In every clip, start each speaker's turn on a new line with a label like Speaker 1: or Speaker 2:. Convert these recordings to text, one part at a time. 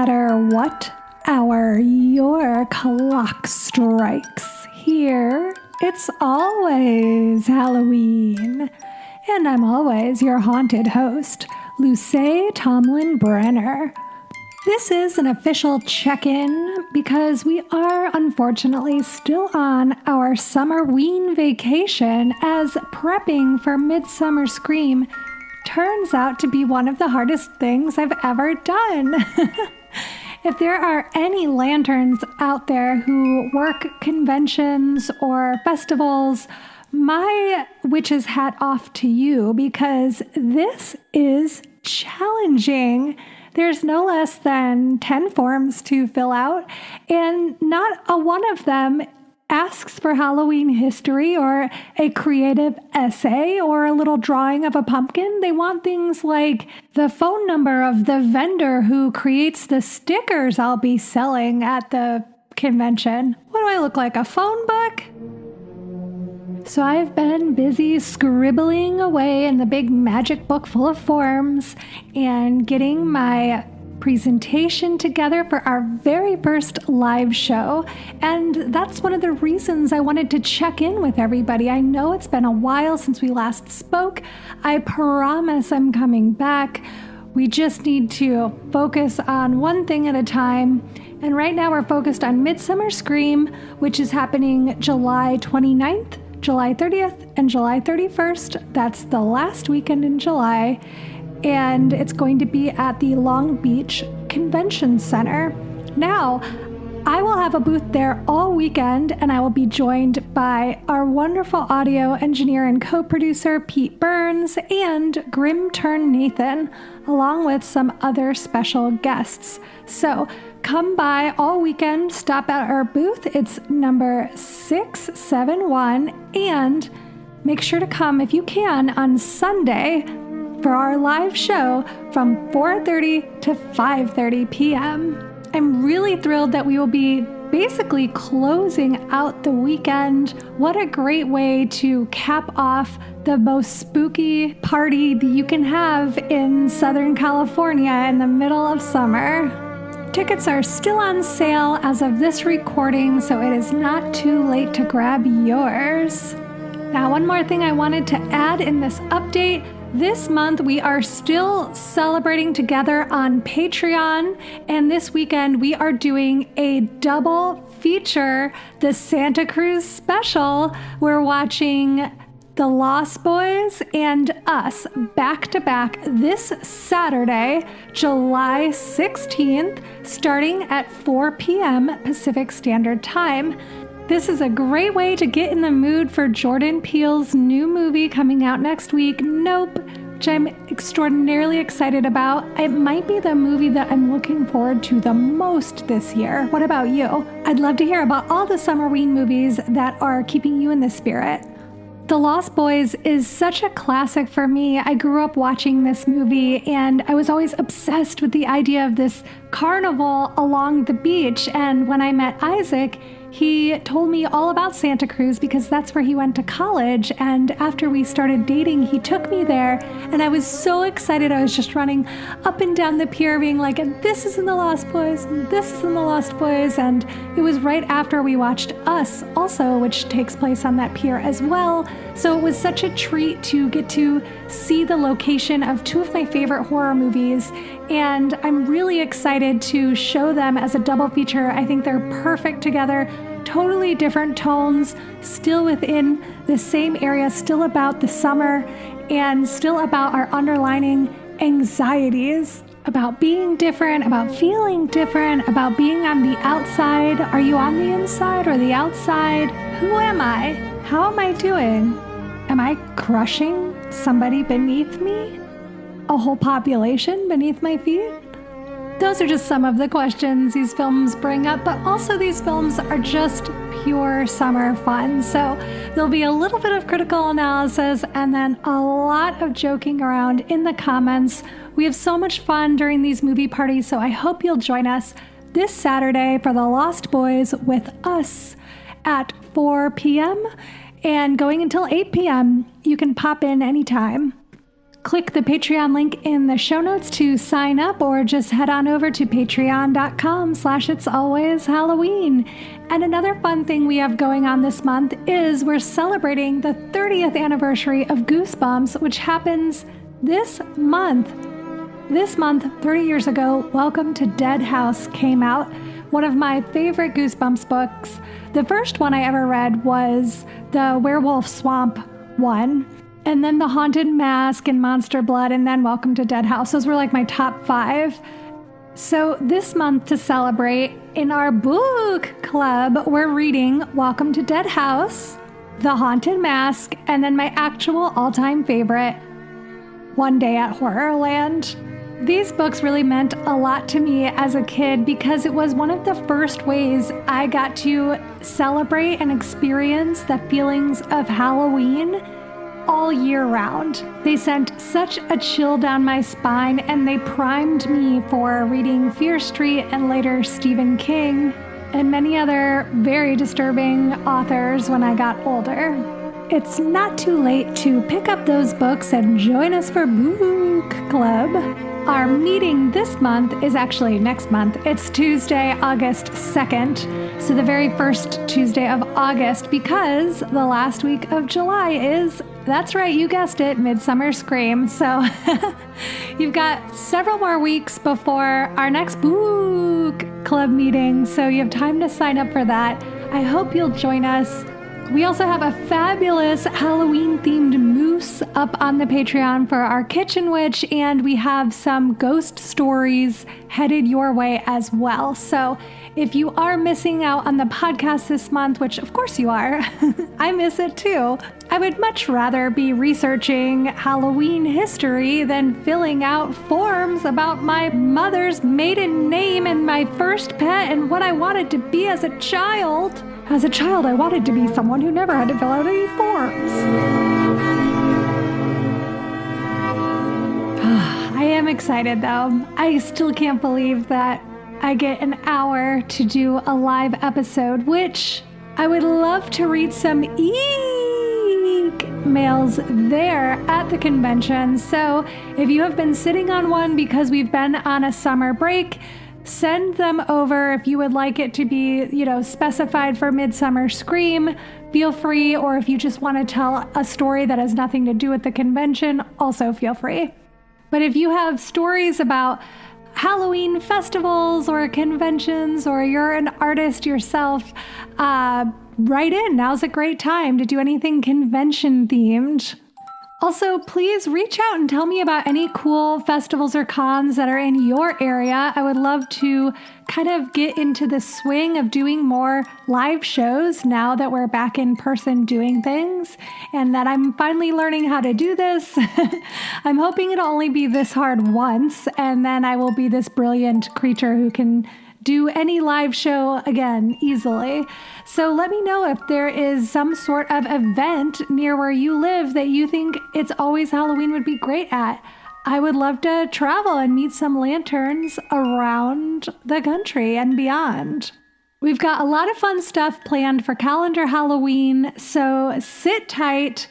Speaker 1: matter what hour your clock strikes, here it's always Halloween. And I'm always your haunted host, Luce Tomlin Brenner. This is an official check-in because we are unfortunately still on our Summerween vacation, as prepping for Midsummer Scream turns out to be one of the hardest things I've ever done. If there are any lanterns out there who work conventions or festivals, my witch's hat off to you, because this is challenging. There's no less than 10 forms to fill out, and not a one of them asks for Halloween history or a creative essay or a little drawing of a pumpkin. They want things like the phone number of the vendor who creates the stickers I'll be selling at the convention. What do I look like, a phone book? So I've been busy scribbling away in the big magic book full of forms and getting my presentation together for our very first live show. And that's one of the reasons I wanted to check in with everybody. I know it's been a while since we last spoke. I promise I'm coming back. We just need to focus on one thing at a time. And right now we're focused on Midsummer Scream, which is happening July 29th, July 30th, and July 31st. That's the last weekend in July. And it's going to be at the Long Beach Convention Center. Now, I will have a booth there all weekend, and I will be joined by our wonderful audio engineer and co-producer, Pete Burns, and Grim Turn Nathan, along with some other special guests. So come by all weekend, stop at our booth. It's number 671, and make sure to come if you can on Sunday for our live show from 4:30 to 5:30 p.m. I'm really thrilled that we will be basically closing out the weekend. What a great way to cap off the most spooky party that you can have in Southern California in the middle of summer. Tickets are still on sale as of this recording, so it is not too late to grab yours. Now, one more thing I wanted to add in this update. This month, we are still celebrating together on Patreon, and this weekend we are doing a double feature, the Santa Cruz special. We're watching The Lost Boys and Us back to back this Saturday, July 16th, starting at 4 p.m. Pacific Standard Time. This is a great way to get in the mood for Jordan Peele's new movie coming out next week, Nope, which I'm extraordinarily excited about. It might be the movie that I'm looking forward to the most this year. What about you? I'd love to hear about all the Summerween movies that are keeping you in the spirit. The Lost Boys is such a classic for me. I grew up watching this movie, and I was always obsessed with the idea of this carnival along the beach. And when I met Isaac, he told me all about Santa Cruz because that's where he went to college. And after we started dating, he took me there, and I was so excited. I was just running up and down the pier being like, and this is in The Lost Boys, and this is in The Lost Boys. And it was right after we watched Us also, which takes place on that pier as well. So it was such a treat to get to see the location of two of my favorite horror movies. And I'm really excited to show them as a double feature. I think they're perfect together. Totally different tones, still within the same area, still about the summer, and still about our underlining anxieties, about being different, about feeling different, about being on the outside. Are you on the inside or the outside? Who am I? How am I doing? Am I crushing somebody beneath me? A whole population beneath my feet? Those are just some of the questions these films bring up, but also these films are just pure summer fun. So there'll be a little bit of critical analysis and then a lot of joking around in the comments. We have so much fun during these movie parties, so I hope you'll join us this Saturday for The Lost Boys with Us at 4 p.m. and going until 8 p.m. You can pop in anytime. click the Patreon link in the show notes to sign up, or just head on over to patreon.com/itsalwayshalloween. And another fun thing we have going on this month is we're celebrating the 30th anniversary of Goosebumps, which happens this month. This month, 30 years ago, Welcome to Dead House came out. One of my favorite Goosebumps books. The first one I ever read was the Werewolf Swamp one, and then The Haunted Mask and Monster Blood, and then Welcome to Dead House. Those were like my top 5. So this month, to celebrate, in our book club, we're reading Welcome to Dead House, The Haunted Mask, and then my actual all-time favorite, One Day at Horrorland. These books really meant a lot to me as a kid because it was one of the first ways I got to celebrate and experience the feelings of Halloween all year round. They sent such a chill down my spine, and they primed me for reading Fear Street and later Stephen King and many other very disturbing authors when I got older. It's not too late to pick up those books and join us for Book Club. Our meeting this month is actually next month. It's Tuesday, August 2nd, so the very first Tuesday of August, because the last week of July is, that's right, you guessed it, Midsummer Scream. So you've got several more weeks before our next Book Club meeting, so you have time to sign up for that. I hope you'll join us. We also have a fabulous Halloween-themed moose up on the Patreon for our Kitchen Witch, and we have some ghost stories headed your way as well. So if you are missing out on the podcast this month, which of course you are, I miss it too, I would much rather be researching Halloween history than filling out forms about my mother's maiden name and my first pet and what I wanted to be as a child. As a child, I wanted to be someone who never had to fill out any forms. I am excited though. I still can't believe that I get an hour to do a live episode, which I would love to read some mails there at the convention. So if you have been sitting on one because we've been on a summer break, send them over. If you would like it to be, specified for Midsummer Scream, feel free. Or if you just want to tell a story that has nothing to do with the convention, also feel free. But if you have stories about Halloween festivals or conventions, or you're an artist yourself, write in. Now's a great time to do anything convention themed. Also, please reach out and tell me about any cool festivals or cons that are in your area. I would love to kind of get into the swing of doing more live shows now that we're back in person doing things, and that I'm finally learning how to do this. I'm hoping it'll only be this hard once, and then I will be this brilliant creature who can do any live show again easily. So let me know if there is some sort of event near where you live that you think It's Always Halloween would be great at. I would love to travel and meet some lanterns around the country and beyond. We've got a lot of fun stuff planned for calendar Halloween, so sit tight.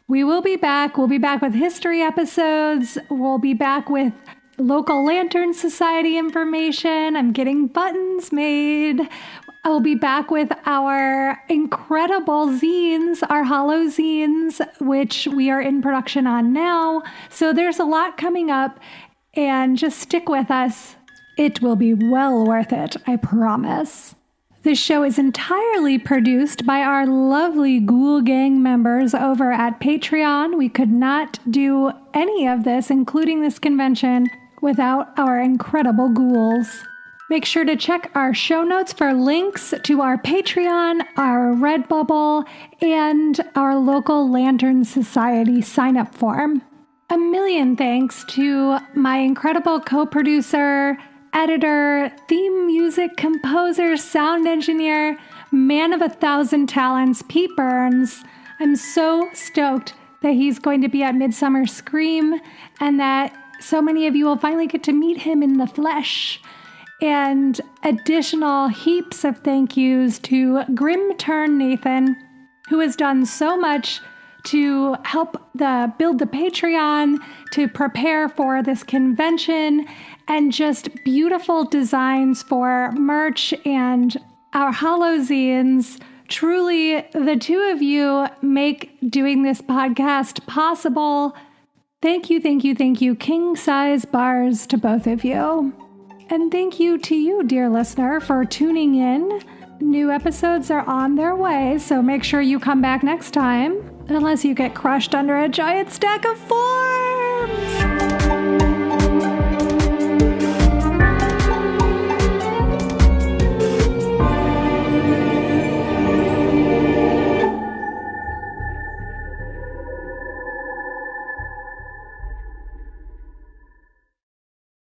Speaker 1: We will be back. We'll be back with history episodes. We'll be back with local Lantern Society information. I'm getting buttons made. I will be back with our incredible zines, our Hallow zines, which we are in production on now. So there's a lot coming up, and just stick with us. It will be well worth it, I promise. This show is entirely produced by our lovely Ghoul Gang members over at Patreon. We could not do any of this, including this convention, without our incredible ghouls. Make sure to check our show notes for links to our Patreon, our Redbubble, and our local Lantern Society sign-up form. A million thanks to my incredible co-producer, editor, theme music composer, sound engineer, man of 1,000 talents, Pete Burns. I'm so stoked that he's going to be at Midsummer Scream, and that so many of you will finally get to meet him in the flesh. And additional heaps of thank yous to Grim Turn Nathan, who has done so much to help build the Patreon, to prepare for this convention, and just beautiful designs for merch and our Hallowzines. Truly, the two of you make doing this podcast possible. Thank you, thank you, thank you. King size bars to both of you. And thank you to you, dear listener, for tuning in. New episodes are on their way, so make sure you come back next time, unless you get crushed under a giant stack of forms.